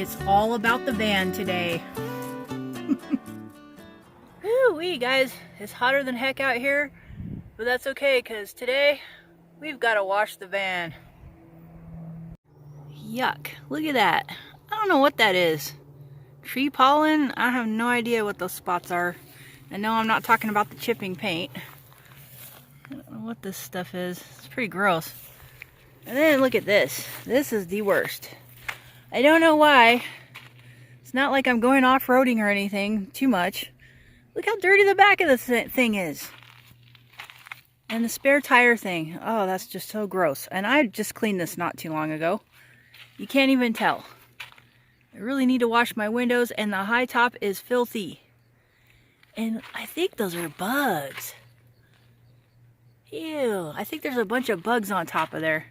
It's all about the van today. Woo-wee, guys. It's hotter than heck out here, but that's okay because today we've got to wash the van. Yuck. Look at that. I don't know what that is. Tree pollen? I have no idea what those spots are. I know I'm not talking about the chipping paint. I don't know what this stuff is. It's pretty gross. And then look at this. This is the worst. I don't know why. It's not like I'm going off-roading or anything too much. Look how dirty the back of this thing is. And the spare tire thing. Oh, that's just so gross. And I just cleaned this not too long ago. You can't even tell. I really need to wash my windows, and the high top is filthy. And I think those are bugs. Ew, I think there's a bunch of bugs on top of there.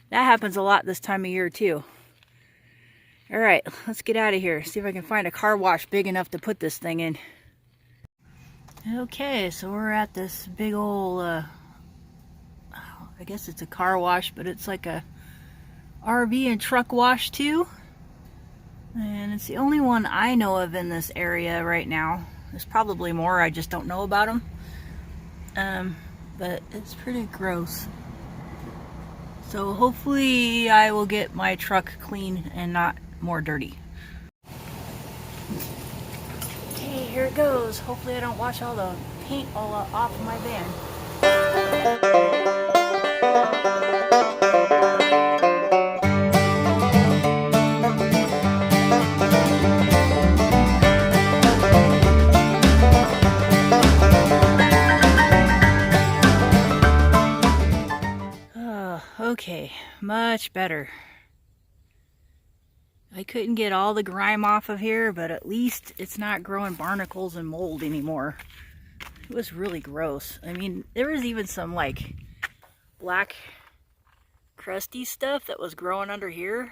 That happens a lot this time of year too. Alright, let's get out of here. See if I can find a car wash big enough to put this thing in. Okay, so we're at this big old, I guess it's a car wash, but it's like a RV and truck wash too. And it's the only one I know of in this area right now. There's probably more, I just don't know about them. But it's pretty gross. So hopefully I will get my truck clean and not more dirty. Okay, here it goes. Hopefully I don't wash all the paint all off of my van. Okay, much better. I couldn't get all the grime off of here, but at least it's not growing barnacles and mold anymore. It was really gross. I mean, there was even some like black crusty stuff that was growing under here,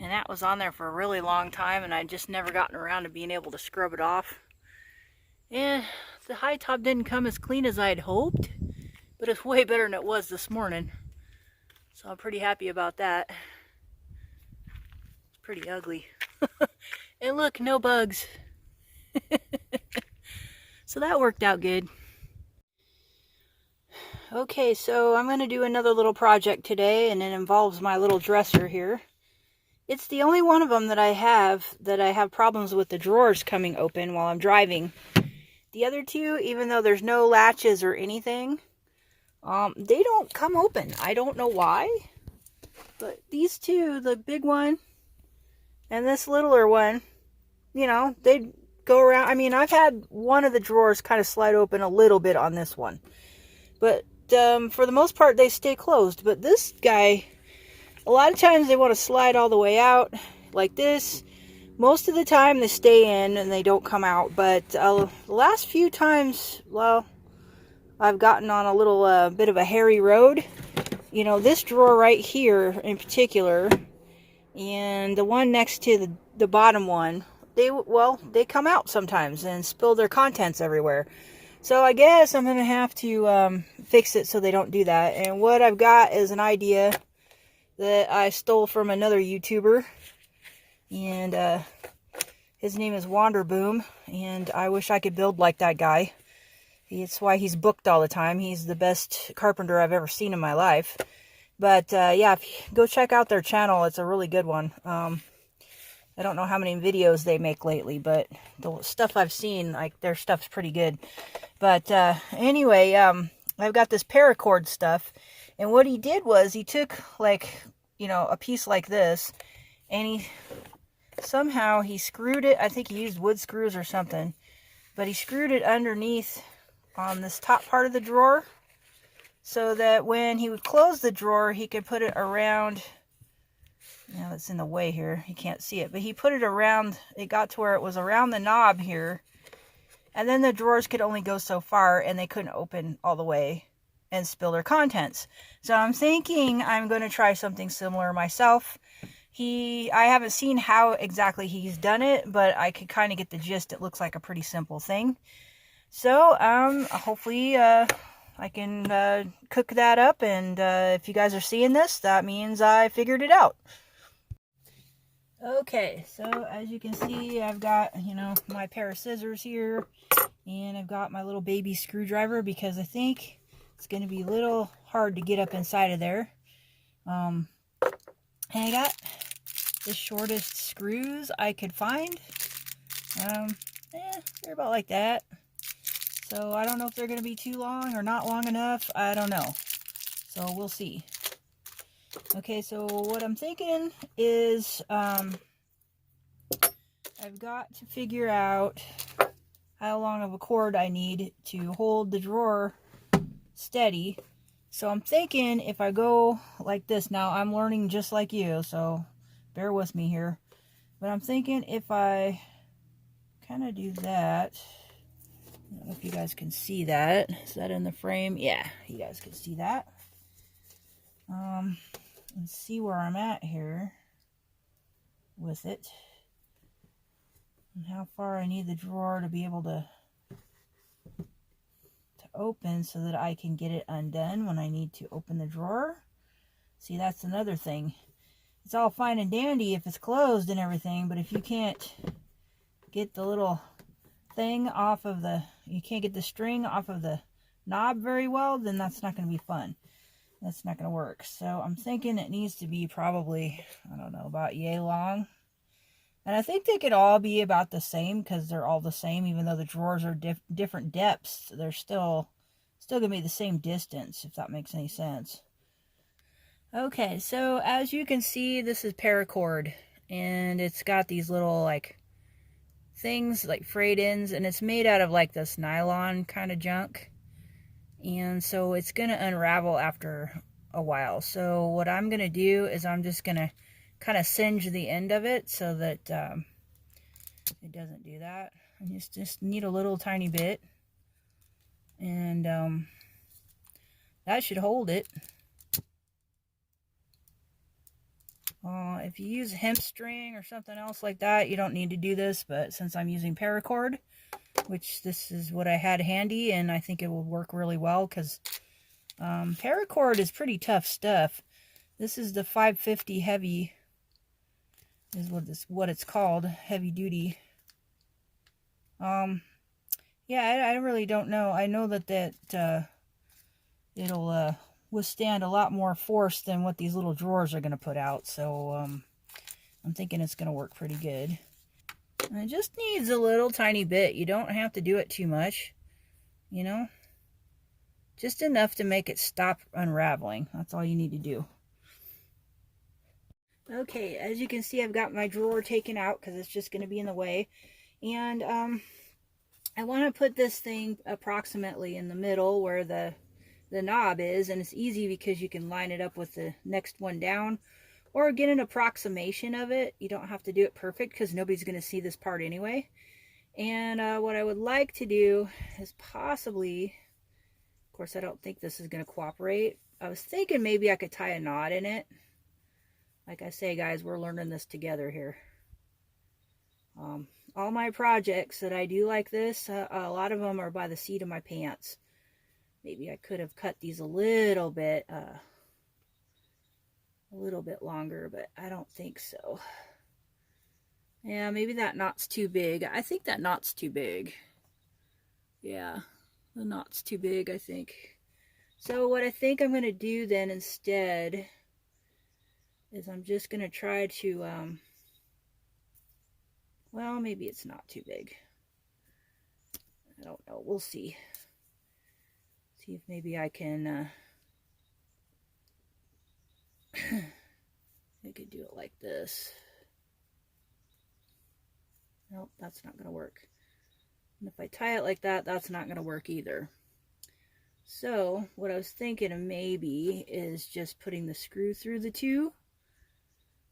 and that was on there for a really long time, and I just never gotten around to being able to scrub it off. And the high top didn't come as clean as I had hoped, but it's way better than it was this morning. So I'm pretty happy about that. It's pretty ugly. And look, no bugs. So that worked out good. Okay, so I'm going to do another little project today, and it involves my little dresser here. It's the only one of them that I have problems with the drawers coming open while I'm driving. The other two, even though there's no latches or anything, they don't come open. I don't know why, but these two, the big one and this littler one, you know, they go around. I mean, I've had one of the drawers kind of slide open a little bit on this one, but for the most part they stay closed. But this guy, a lot of times they want to slide all the way out like this. Most of the time they stay in and they don't come out, but the last few times, well, I've gotten on a little bit of a hairy road. You know, this drawer right here in particular, and the one next to the bottom one, they come out sometimes and spill their contents everywhere. So I guess I'm going to have to fix it so they don't do that. And what I've got is an idea that I stole from another YouTuber. And his name is Wanderboom, and I wish I could build like that guy. It's why he's booked all the time. He's the best carpenter I've ever seen in my life. But yeah, go check out their channel. It's a really good one. I don't know how many videos they make lately, but the stuff I've seen, like, their stuff's pretty good. But anyway, I've got this paracord stuff. And what he did was he took, like, you know, a piece like this, and he screwed it. I think he used wood screws or something. But he screwed it underneath on this top part of the drawer, so that when he would close the drawer, he could put it around. Now it's in the way here, you can't see it, but he put it around. It got to where it was around the knob here, and then the drawers could only go so far, and they couldn't open all the way and spill their contents. So I'm thinking I'm going to try something similar myself. I haven't seen how exactly he's done it, but I could kind of get the gist. It looks like a pretty simple thing. So, hopefully, I can cook that up, and if you guys are seeing this, that means I figured it out. Okay, so as you can see, I've got, my pair of scissors here, and I've got my little baby screwdriver because I think it's going to be a little hard to get up inside of there. And I got the shortest screws I could find. They're about like that. So I don't know if they're going to be too long or not long enough. I don't know. So we'll see. Okay, so what I'm thinking is I've got to figure out how long of a cord I need to hold the drawer steady. So I'm thinking if I go like this, now I'm learning just like you, so bear with me here. But I'm thinking if I kind of do that, I don't know if you guys can see that. Is that in the frame? Yeah, you guys can see that. Let's see where I'm at here with it. And how far I need the drawer to be able to open so that I can get it undone when I need to open the drawer. See, that's another thing. It's all fine and dandy if it's closed and everything, but if you can't get the little thing off of you can't get the string off of the knob very well, then that's not going to be fun. That's not going to work. So I'm thinking it needs to be probably, I don't know, about yay long. And I think they could all be about the same because they're all the same, even though the drawers are different depths. They're still going to be the same distance, if that makes any sense. Okay, so as you can see, this is paracord, and it's got these little like things like frayed ends, and it's made out of like this nylon kind of junk, and so it's going to unravel after a while. So what I'm going to do is I'm just going to kind of singe the end of it so that it doesn't do that. I just need a little tiny bit, and that should hold it. If you use hemp string or something else like that, you don't need to do this, but since I'm using paracord, which this is what I had handy, and I think it will work really well because paracord is pretty tough stuff. This is the 550 heavy, is what it's called, heavy duty. Yeah, I really don't know. I know that it'll withstand a lot more force than what these little drawers are going to put out. So I'm thinking it's going to work pretty good. And it just needs a little tiny bit. You don't have to do it too much, just enough to make it stop unraveling. That's all you need to do. Okay, as you can see, I've got my drawer taken out because it's just going to be in the way. And I want to put this thing approximately in the middle where the knob is, and it's easy because you can line it up with the next one down or get an approximation of it. You don't have to do it perfect because nobody's going to see this part anyway. And what I would like to do is possibly, of course I don't think this is going to cooperate. I was thinking maybe I could tie a knot in it. Like I say, guys, we're learning this together here. All my projects that I do like this, a lot of them are by the seat of my pants. Maybe I could have cut these a little bit longer, but I don't think so. Yeah, maybe that knot's too big. I think that knot's too big. Yeah, the knot's too big, I think. So what I think I'm going to do then instead is I'm just going to try to, well, maybe it's not too big. I don't know. We'll see. See if maybe I can, I could do it like this. Nope, that's not going to work. And if I tie it like that, that's not going to work either. So what I was thinking of maybe is just putting the screw through the two,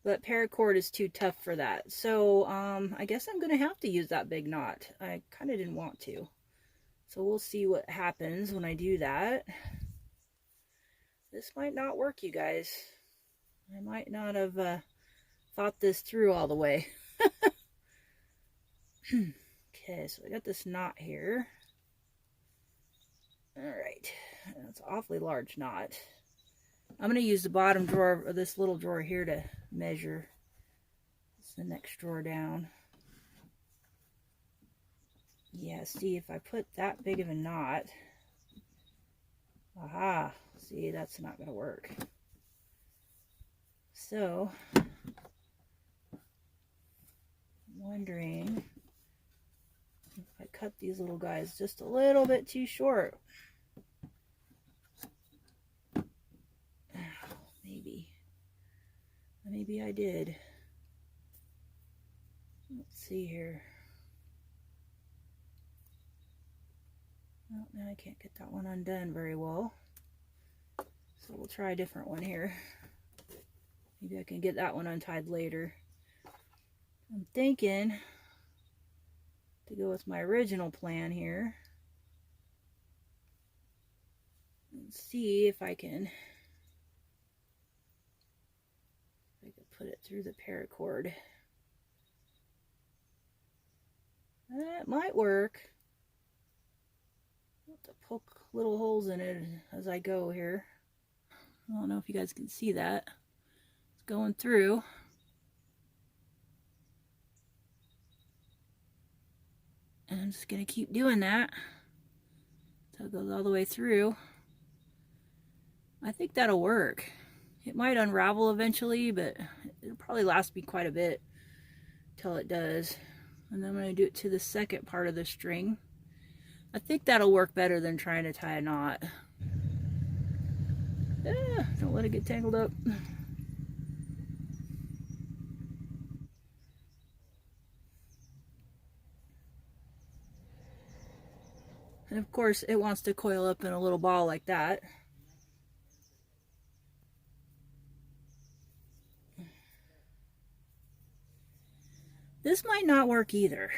but paracord is too tough for that. So I guess I'm going to have to use that big knot. I kind of didn't want to. So we'll see what happens when I do that. This might not work, you guys. I might not have thought this through all the way. Okay, so I got this knot here. All right, that's an awfully large knot. I'm going to use the bottom drawer of this little drawer here to measure. It's the next drawer down. Yeah, see, if I put that big of a knot, aha, see, that's not going to work. So, I'm wondering if I cut these little guys just a little bit too short. Maybe I did. Let's see here. Well, now I can't get that one undone very well. So we'll try a different one here. Maybe I can get that one untied later. I'm thinking to go with my original plan here and see if I can put it through the paracord. That might work. I'll have to poke little holes in it as I go here. I don't know if you guys can see that. It's going through. And I'm just going to keep doing that until it goes all the way through. I think that'll work. It might unravel eventually, but it'll probably last me quite a bit till it does. And then I'm going to do it to the second part of the string. I think that'll work better than trying to tie a knot. Don't let it get tangled up. And of course, it wants to coil up in a little ball like that. This might not work either.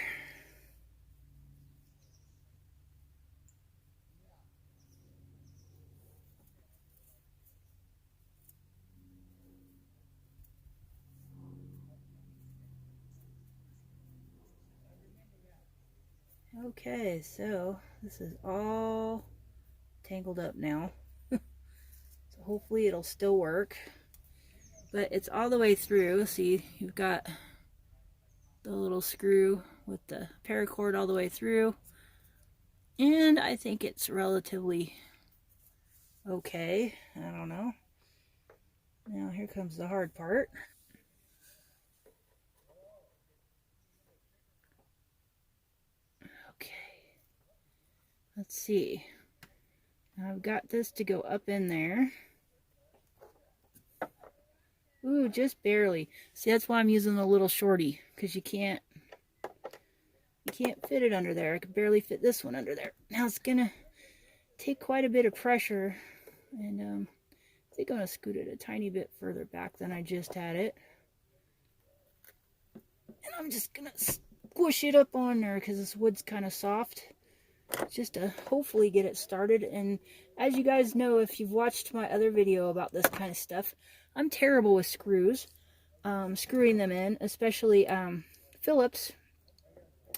Okay, so this is all tangled up now. So hopefully it'll still work. But it's all the way through. See, you've got the little screw with the paracord all the way through. And I think it's relatively okay. I don't know. Now here comes the hard part. Okay. Let's see. I've got this to go up in there. Ooh, just barely. See, that's why I'm using the little shorty, because you can't fit it under there. I could barely fit this one under there. Now it's gonna take quite a bit of pressure, and I think I'm gonna scoot it a tiny bit further back than I just had it. And I'm just gonna squish it up on there because this wood's kind of soft, just to hopefully get it started. And as you guys know, if you've watched my other video about this kind of stuff, I'm terrible with screws, screwing them in, especially Phillips,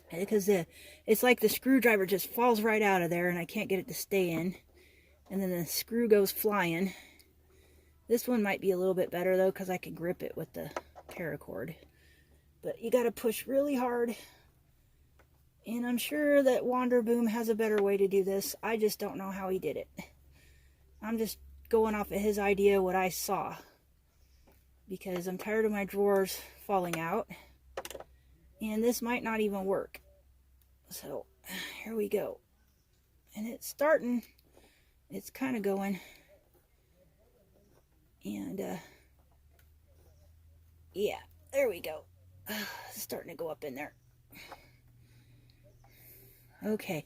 because it's like the screwdriver just falls right out of there and I can't get it to stay in, and then the screw goes flying. This one might be a little bit better though, because I can grip it with the paracord, but you got to push really hard. And I'm sure that Wanderboom has a better way to do this. I just don't know how he did it. I'm just going off of his idea, what I saw, because I'm tired of my drawers falling out, and this might not even work. So here we go, and it's starting, it's kind of going, and yeah, there we go. It's starting to go up in there. Okay,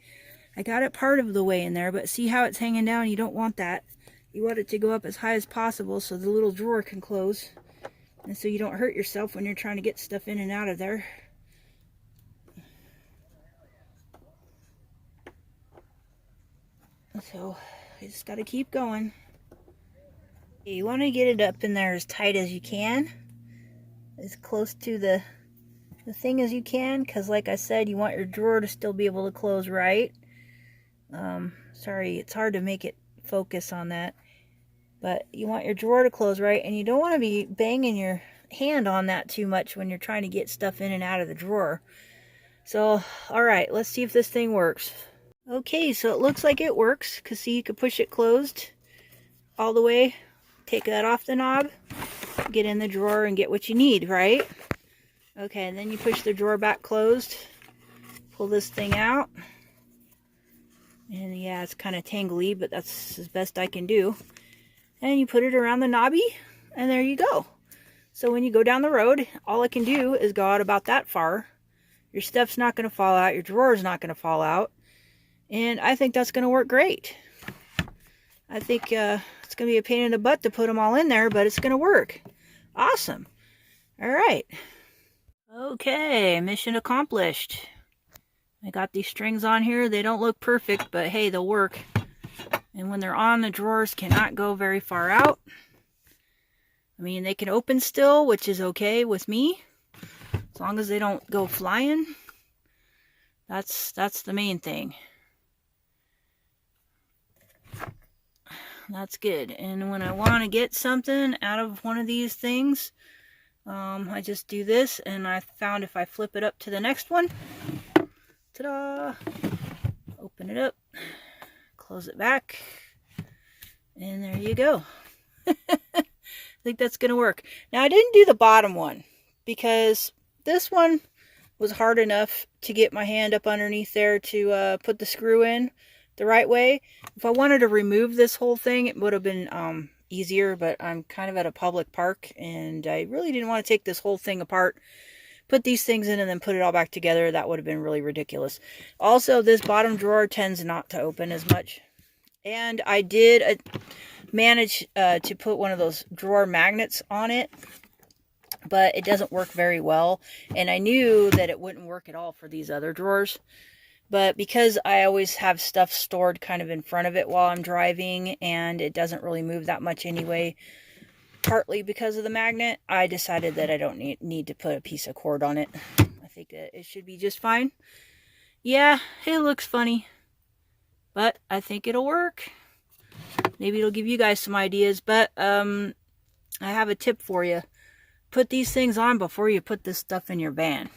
I got it part of the way in there, but see how it's hanging down? You don't want that. You want it to go up as high as possible so the little drawer can close, and so you don't hurt yourself when you're trying to get stuff in and out of there. So you just got to keep going. You want to get it up in there as tight as you can, as close to the thing as you can, because like I said, you want your drawer to still be able to close right. Sorry, it's hard to make it focus on that, but you want your drawer to close right, and you don't want to be banging your hand on that too much when you're trying to get stuff in and out of the drawer. So, alright, let's see if this thing works. Okay, so it looks like it works, because see, you can push it closed all the way, take that off the knob, get in the drawer and get what you need, right? Okay, and then you push the drawer back closed, pull this thing out, and yeah, it's kind of tangly, but that's as best I can do. And you put it around the knobby, and there you go. So when you go down the road, all I can do is go out about that far. Your stuff's not going to fall out, your drawer's not going to fall out, and I think that's going to work great. I think it's going to be a pain in the butt to put them all in there, but it's going to work. Awesome. All right. Okay, mission accomplished. I got these strings on here. They don't look perfect, but hey, they'll work. And when they're on, the drawers cannot go very far out. I mean, they can open still, which is okay with me. As long as they don't go flying. That's the main thing. That's good. And when I want to get something out of one of these things, I just do this, and I found if I flip it up to the next one, ta-da, open it up, close it back, and there you go. I think that's going to work. Now, I didn't do the bottom one, because this one was hard enough to get my hand up underneath there to put the screw in the right way. If I wanted to remove this whole thing, it would have been easier, but I'm kind of at a public park, and I really didn't want to take this whole thing apart, put these things in, and then put it all back together. That would have been really ridiculous. Also, this bottom drawer tends not to open as much. And I did manage to put one of those drawer magnets on it, but it doesn't work very well. And I knew that it wouldn't work at all for these other drawers. But because I always have stuff stored kind of in front of it while I'm driving, and it doesn't really move that much anyway, partly because of the magnet, I decided that I don't need to put a piece of cord on it. I think that it should be just fine. Yeah, it looks funny, but I think it'll work. Maybe it'll give you guys some ideas, but I have a tip for you. Put these things on before you put this stuff in your van.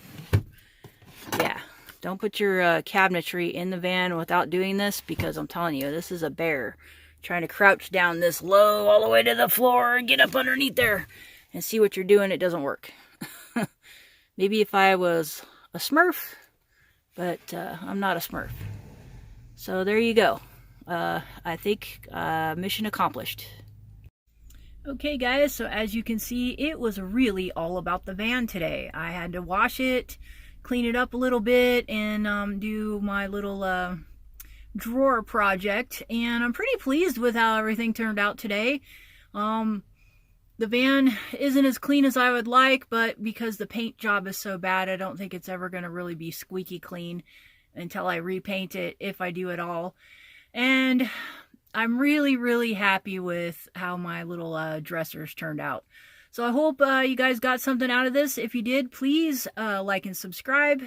Yeah. Don't put your cabinetry in the van without doing this, because I'm telling you, this is a bear trying to crouch down this low all the way to the floor and get up underneath there and see what you're doing. It doesn't work. Maybe if I was a Smurf, but I'm not a Smurf. So there you go. I think mission accomplished. Okay guys, so as you can see, it was really all about the van today. I had to wash it, clean it up a little bit, and do my little drawer project, and I'm pretty pleased with how everything turned out today. The van isn't as clean as I would like, but because the paint job is so bad, I don't think it's ever going to really be squeaky clean until I repaint it, if I do at all. And I'm really happy with how my little dressers turned out. So I hope you guys got something out of this. If you did, please like and subscribe.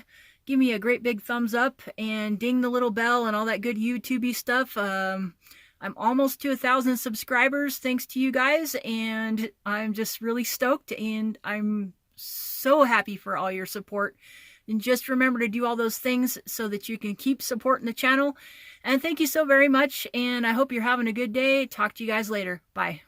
Give me a great big thumbs up and ding the little bell and all that good YouTube-y stuff. I'm almost to 1,000 subscribers thanks to you guys, and I'm just really stoked, and I'm so happy for all your support. And just remember to do all those things so that you can keep supporting the channel. And thank you so very much, and I hope you're having a good day. Talk to you guys later. Bye.